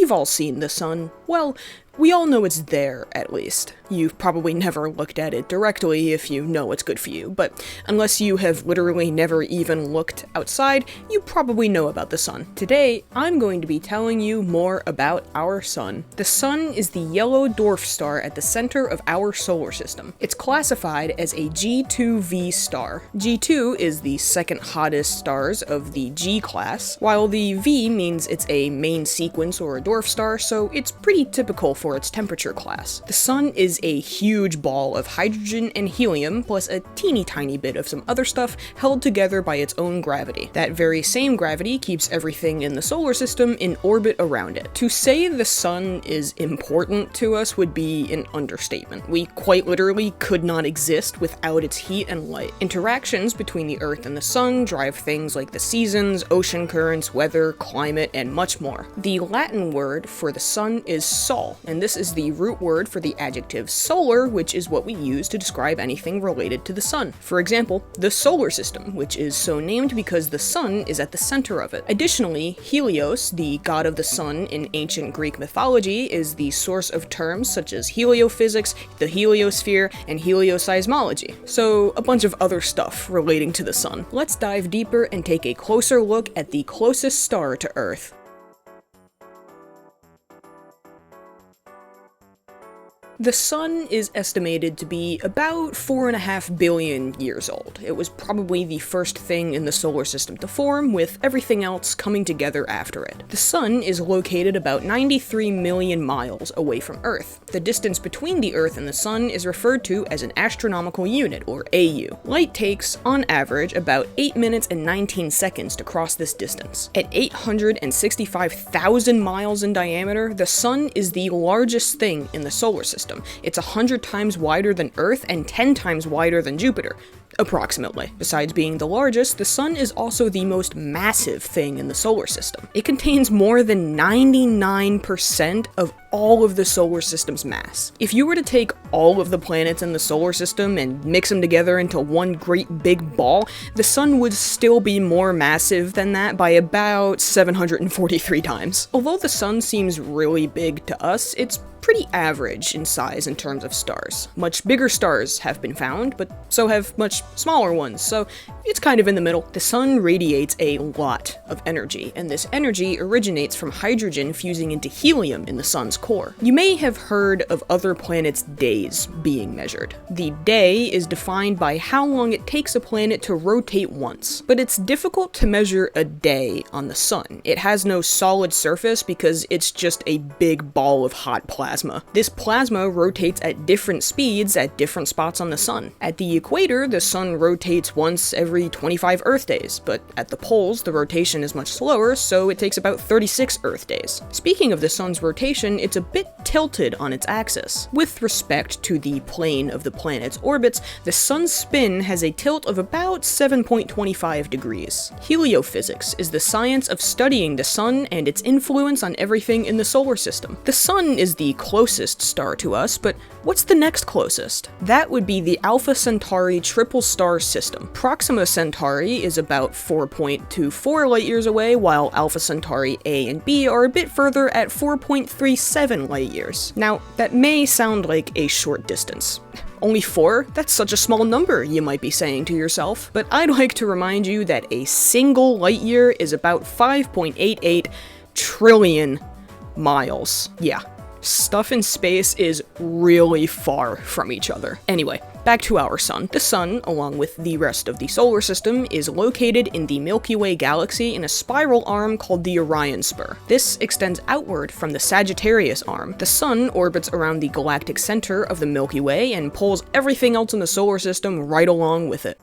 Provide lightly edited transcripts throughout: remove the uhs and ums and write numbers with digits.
We've all seen the sun. Well, we all know it's there, at least. You've probably never looked at it directly if you know it's good for you, but unless you have literally never even looked outside, you probably know about the sun. Today, I'm going to be telling you more about our sun. The sun is the yellow dwarf star at the center of our solar system. It's classified as a G2V star. G2 is the second hottest stars of the G class, while the V means it's a main sequence or a dwarf star, so it's pretty typical for its temperature class. The sun is a huge ball of hydrogen and helium, plus a teeny tiny bit of some other stuff held together by its own gravity. That very same gravity keeps everything in the solar system in orbit around it. To say the sun is important to us would be an understatement. We quite literally could not exist without its heat and light. Interactions between the Earth and the sun drive things like the seasons, ocean currents, weather, climate, and much more. The Latin word for the sun is sol, and this is the root word for the adjective solar, which is what we use to describe anything related to the sun. For example, the solar system, which is so named because the sun is at the center of it. Additionally, Helios, the god of the sun in ancient Greek mythology, is the source of terms such as heliophysics, the heliosphere, and helioseismology. So, a bunch of other stuff relating to the sun. Let's dive deeper and take a closer look at the closest star to Earth. The sun is estimated to be about 4.5 billion years old. It was probably the first thing in the solar system to form, with everything else coming together after it. The sun is located about 93 million miles away from Earth. The distance between the Earth and the sun is referred to as an astronomical unit, or AU. Light takes, on average, about 8 minutes and 19 seconds to cross this distance. At 865,000 miles in diameter, the sun is the largest thing in the solar system. It's 100 times wider than Earth and 10 times wider than Jupiter, approximately. Besides being the largest, the sun is also the most massive thing in the solar system. It contains more than 99% of all of the solar system's mass. If you were to take all of the planets in the solar system and mix them together into one great big ball, the sun would still be more massive than that by about 743 times. Although the sun seems really big to us, it's pretty average in size in terms of stars. Much bigger stars have been found, but so have much smaller ones, so it's kind of in the middle. The sun radiates a lot of energy, and this energy originates from hydrogen fusing into helium in the sun's core. You may have heard of other planets' days being measured. The day is defined by how long it takes a planet to rotate once, but it's difficult to measure a day on the sun. It has no solid surface because it's just a big ball of hot plasma. This plasma rotates at different speeds at different spots on the sun. At the equator, the sun rotates once every 25 Earth days, but at the poles, the rotation is much slower, so it takes about 36 Earth days. Speaking of the sun's rotation, it's a bit tilted on its axis. With respect to the plane of the planet's orbits, the sun's spin has a tilt of about 7.25 degrees. Heliophysics is the science of studying the sun and its influence on everything in the solar system. The sun is the closest star to us, but what's the next closest? That would be the Alpha Centauri triple star system. Proxima Centauri is about 4.24 light years away, while Alpha Centauri A and B are a bit further at 4.37 light years. Now, that may sound like a short distance. Only 4? That's such a small number, you might be saying to yourself. But I'd like to remind you that a single light year is about 5.88 trillion miles. Yeah. Stuff in space is really far from each other. Anyway, back to our sun. The sun, along with the rest of the solar system, is located in the Milky Way galaxy in a spiral arm called the Orion Spur. This extends outward from the Sagittarius arm. The sun orbits around the galactic center of the Milky Way and pulls everything else in the solar system right along with it.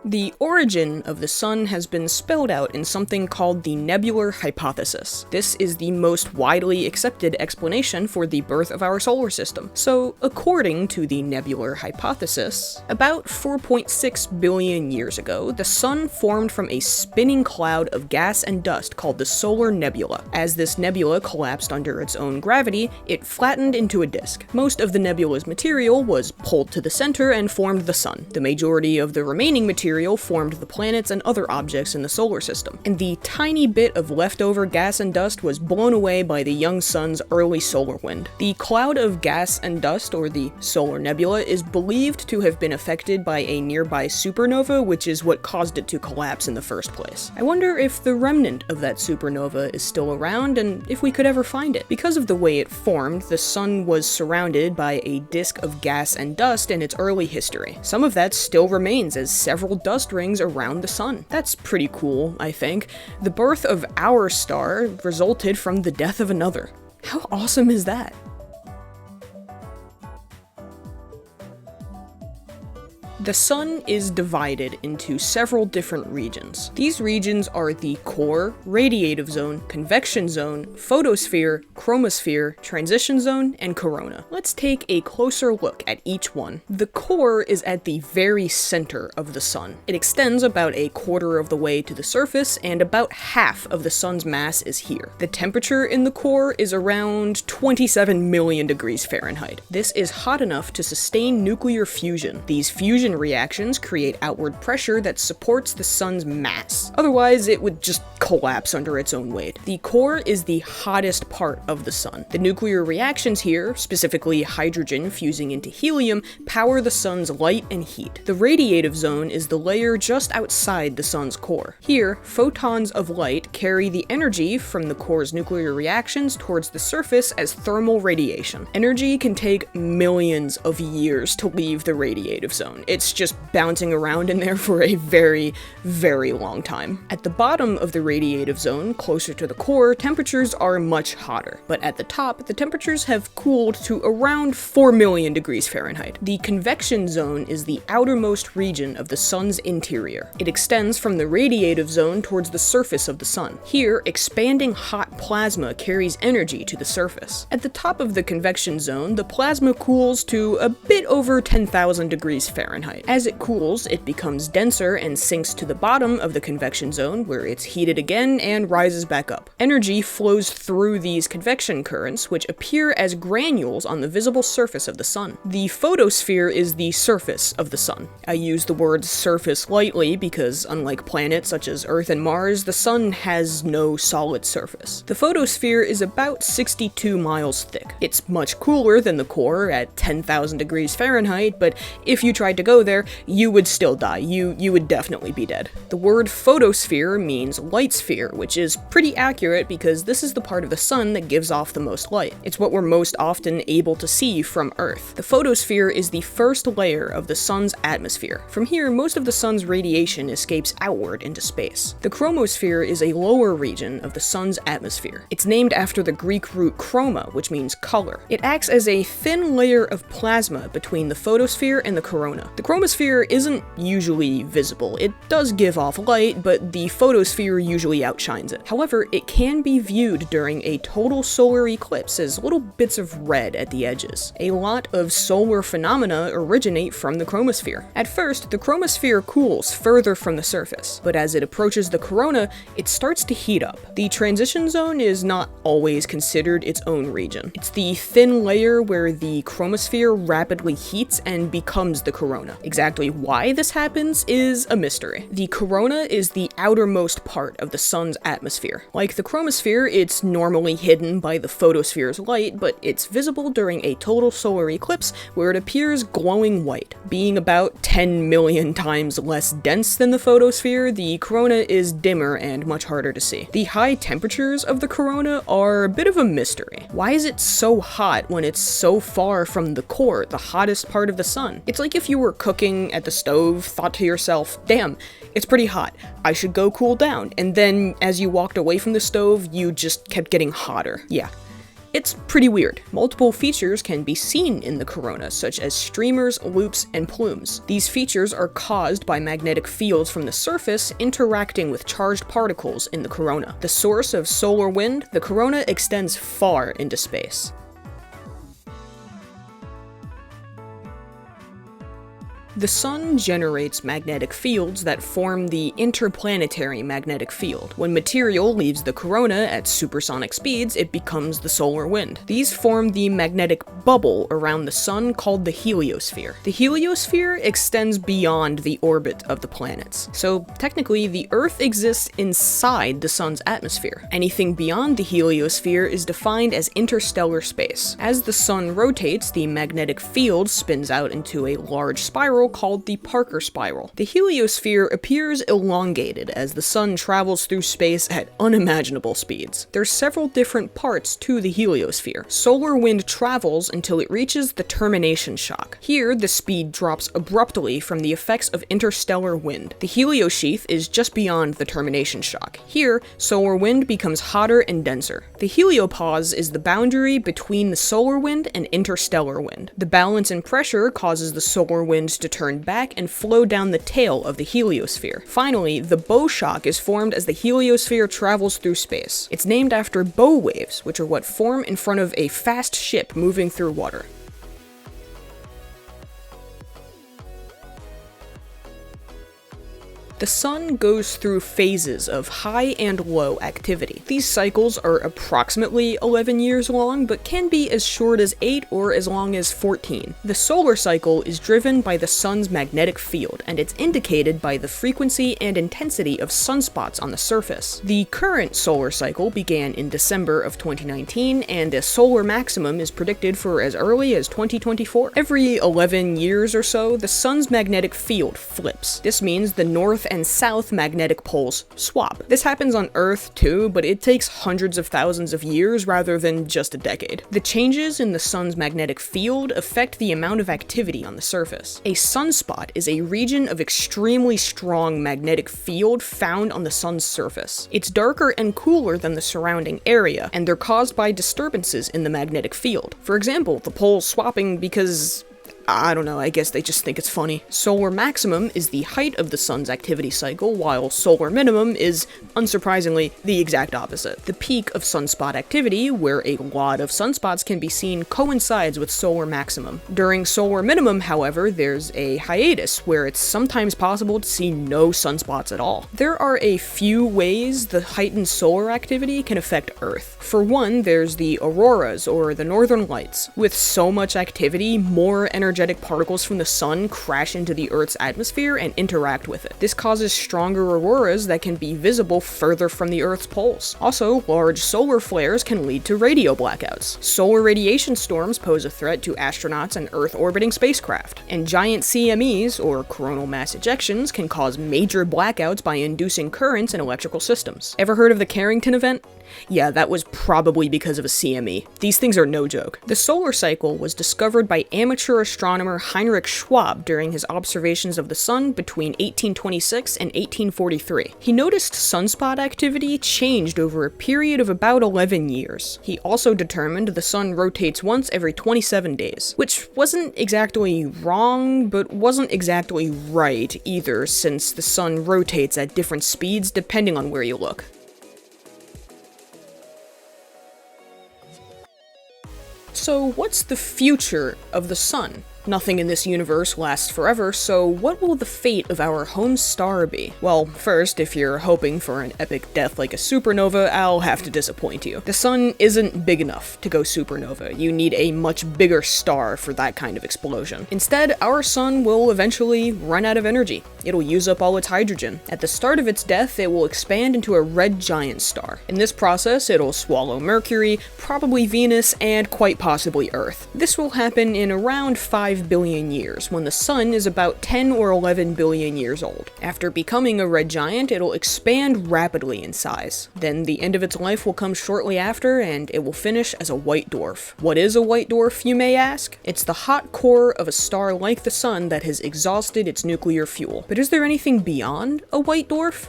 The origin of the sun has been spelled out in something called the nebular hypothesis. This is the most widely accepted explanation for the birth of our solar system. So, according to the nebular hypothesis, about 4.6 billion years ago, the sun formed from a spinning cloud of gas and dust called the solar nebula. As this nebula collapsed under its own gravity, it flattened into a disk. Most of the nebula's material was pulled to the center and formed the sun. The majority of the remaining material material formed the planets and other objects in the solar system, and the tiny bit of leftover gas and dust was blown away by the young sun's early solar wind. The cloud of gas and dust, or the solar nebula, is believed to have been affected by a nearby supernova, which is what caused it to collapse in the first place. I wonder if the remnant of that supernova is still around, and if we could ever find it. Because of the way it formed, the sun was surrounded by a disk of gas and dust in its early history. Some of that still remains as several dust rings around the sun. That's pretty cool, I think. The birth of our star resulted from the death of another. How awesome is that? The sun is divided into several different regions. These regions are the core, radiative zone, convection zone, photosphere, chromosphere, transition zone, and corona. Let's take a closer look at each one. The core is at the very center of the sun. It extends about a quarter of the way to the surface, and about half of the sun's mass is here. The temperature in the core is around 27 million degrees Fahrenheit. This is hot enough to sustain nuclear fusion. These fusion reactions create outward pressure that supports the sun's mass. Otherwise, it would just collapse under its own weight. The core is the hottest part of the sun. The nuclear reactions here, specifically hydrogen fusing into helium, power the sun's light and heat. The radiative zone is the layer just outside the sun's core. Here, photons of light carry the energy from the core's nuclear reactions towards the surface as thermal radiation. Energy can take millions of years to leave the radiative zone. It's just bouncing around in there for a very, very long time. At the bottom of the radiative zone, closer to the core, temperatures are much hotter. But at the top, the temperatures have cooled to around 4 million degrees Fahrenheit. The convection zone is the outermost region of the sun's interior. It extends from the radiative zone towards the surface of the sun. Here, expanding hot plasma carries energy to the surface. At the top of the convection zone, the plasma cools to a bit over 10,000 degrees Fahrenheit. As it cools, it becomes denser and sinks to the bottom of the convection zone, where it's heated again and rises back up. Energy flows through these convection currents, which appear as granules on the visible surface of the sun. The photosphere is the surface of the sun. I use the word surface lightly because, unlike planets such as Earth and Mars, the sun has no solid surface. The photosphere is about 62 miles thick. It's much cooler than the core at 10,000 degrees Fahrenheit, but if you tried to go there, you would still die. You would definitely be dead. The word photosphere means light sphere, which is pretty accurate because this is the part of the sun that gives off the most light. It's what we're most often able to see from Earth. The photosphere is the first layer of the sun's atmosphere. From here, most of the sun's radiation escapes outward into space. The chromosphere is a lower region of the sun's atmosphere. It's named after the Greek root chroma, which means color. It acts as a thin layer of plasma between the photosphere and the corona. The chromosphere isn't usually visible. It does give off light, but the photosphere usually outshines it. However, it can be viewed during a total solar eclipse as little bits of red at the edges. A lot of solar phenomena originate from the chromosphere. At first, the chromosphere cools further from the surface, but as it approaches the corona, it starts to heat up. The transition zone is not always considered its own region. It's the thin layer where the chromosphere rapidly heats and becomes the corona. Exactly why this happens is a mystery. The corona is the outermost part of the sun's atmosphere. Like the chromosphere, it's normally hidden by the photosphere's light, but it's visible during a total solar eclipse where it appears glowing white. Being about 10 million times less dense than the photosphere, the corona is dimmer and much harder to see. The high temperatures of the corona are a bit of a mystery. Why is it so hot when it's so far from the core, the hottest part of the sun? It's like if you were cooking at the stove, thought to yourself, damn, it's pretty hot, I should go cool down, and then as you walked away from the stove, you just kept getting hotter. Yeah. It's pretty weird. Multiple features can be seen in the corona, such as streamers, loops, and plumes. These features are caused by magnetic fields from the surface interacting with charged particles in the corona. The source of solar wind, the corona extends far into space. The sun generates magnetic fields that form the interplanetary magnetic field. When material leaves the corona at supersonic speeds, it becomes the solar wind. These form the magnetic bubble around the sun called the heliosphere. The heliosphere extends beyond the orbit of the planets. So technically, the Earth exists inside the sun's atmosphere. Anything beyond the heliosphere is defined as interstellar space. As the sun rotates, the magnetic field spins out into a large spiral called the Parker spiral. The heliosphere appears elongated as the sun travels through space at unimaginable speeds. There's several different parts to the heliosphere. Solar wind travels until it reaches the termination shock. Here, the speed drops abruptly from the effects of interstellar wind. The heliosheath is just beyond the termination shock. Here, solar wind becomes hotter and denser. The heliopause is the boundary between the solar wind and interstellar wind. The balance in pressure causes the solar wind to turn back and flow down the tail of the heliosphere. Finally, the bow shock is formed as the heliosphere travels through space. It's named after bow waves, which are what form in front of a fast ship moving through water. The sun goes through phases of high and low activity. These cycles are approximately 11 years long, but can be as short as 8 or as long as 14. The solar cycle is driven by the sun's magnetic field, and it's indicated by the frequency and intensity of sunspots on the surface. The current solar cycle began in December of 2019, and a solar maximum is predicted for as early as 2024. Every 11 years or so, the sun's magnetic field flips. This means the north and south magnetic poles swap. This happens on Earth too, but it takes hundreds of thousands of years rather than just a decade. The changes in the sun's magnetic field affect the amount of activity on the surface. A sunspot is a region of extremely strong magnetic field found on the sun's surface. It's darker and cooler than the surrounding area, and they're caused by disturbances in the magnetic field. For example, the poles swapping because I don't know, I guess they just think it's funny. Solar maximum is the height of the sun's activity cycle, while solar minimum is, unsurprisingly, the exact opposite. The peak of sunspot activity, where a lot of sunspots can be seen, coincides with solar maximum. During solar minimum, however, there's a hiatus, where it's sometimes possible to see no sunspots at all. There are a few ways the heightened solar activity can affect Earth. For one, there's the auroras, or the northern lights. With so much activity, more energetic particles from the sun crash into the Earth's atmosphere and interact with it. This causes stronger auroras that can be visible further from the Earth's poles. Also, large solar flares can lead to radio blackouts. Solar radiation storms pose a threat to astronauts and Earth-orbiting spacecraft. And giant CMEs, or coronal mass ejections, can cause major blackouts by inducing currents in electrical systems. Ever heard of the Carrington event? Yeah, that was probably because of a CME. These things are no joke. The solar cycle was discovered by amateur astronomer Heinrich Schwab during his observations of the sun between 1826 and 1843. He noticed sunspot activity changed over a period of about 11 years. He also determined the sun rotates once every 27 days, which wasn't exactly wrong, but wasn't exactly right either, since the sun rotates at different speeds depending on where you look. So what's the future of the sun? Nothing in this universe lasts forever, so what will the fate of our home star be? Well, first, if you're hoping for an epic death like a supernova, I'll have to disappoint you. The sun isn't big enough to go supernova. You need a much bigger star for that kind of explosion. Instead, our sun will eventually run out of energy. It'll use up all its hydrogen. At the start of its death, it will expand into a red giant star. In this process, it'll swallow Mercury, probably Venus, and quite possibly Earth. This will happen in around 5 billion years, when the sun is about 10 or 11 billion years old. After becoming a red giant, it'll expand rapidly in size. Then the end of its life will come shortly after, and it will finish as a white dwarf. What is a white dwarf, you may ask? It's the hot core of a star like the sun that has exhausted its nuclear fuel. But is there anything beyond a white dwarf?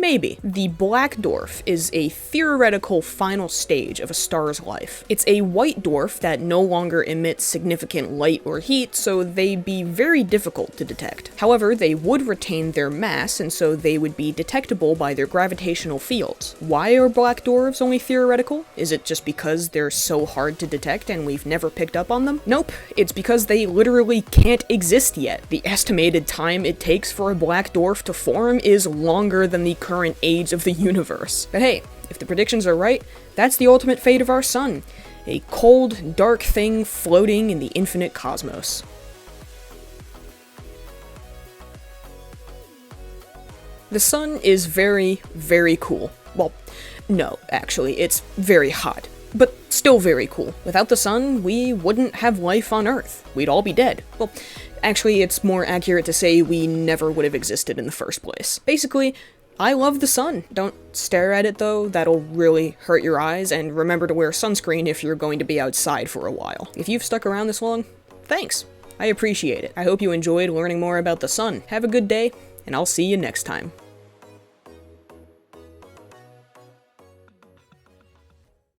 Maybe. The black dwarf is a theoretical final stage of a star's life. It's a white dwarf that no longer emits significant light or heat, so they'd be very difficult to detect. However, they would retain their mass, and so they would be detectable by their gravitational fields. Why are black dwarves only theoretical? Is it just because they're so hard to detect and we've never picked up on them? Nope, it's because they literally can't exist yet. The estimated time it takes for a black dwarf to form is longer than the current age of the universe. But hey, if the predictions are right, that's the ultimate fate of our sun. A cold, dark thing floating in the infinite cosmos. The sun is very, very cool. Well, no, actually, it's very hot. But still very cool. Without the sun, we wouldn't have life on Earth. We'd all be dead. Well, actually, it's more accurate to say we never would have existed in the first place. Basically, I love the sun. Don't stare at it though, that'll really hurt your eyes, and remember to wear sunscreen if you're going to be outside for a while. If you've stuck around this long, thanks. I appreciate it. I hope you enjoyed learning more about the sun. Have a good day, and I'll see you next time.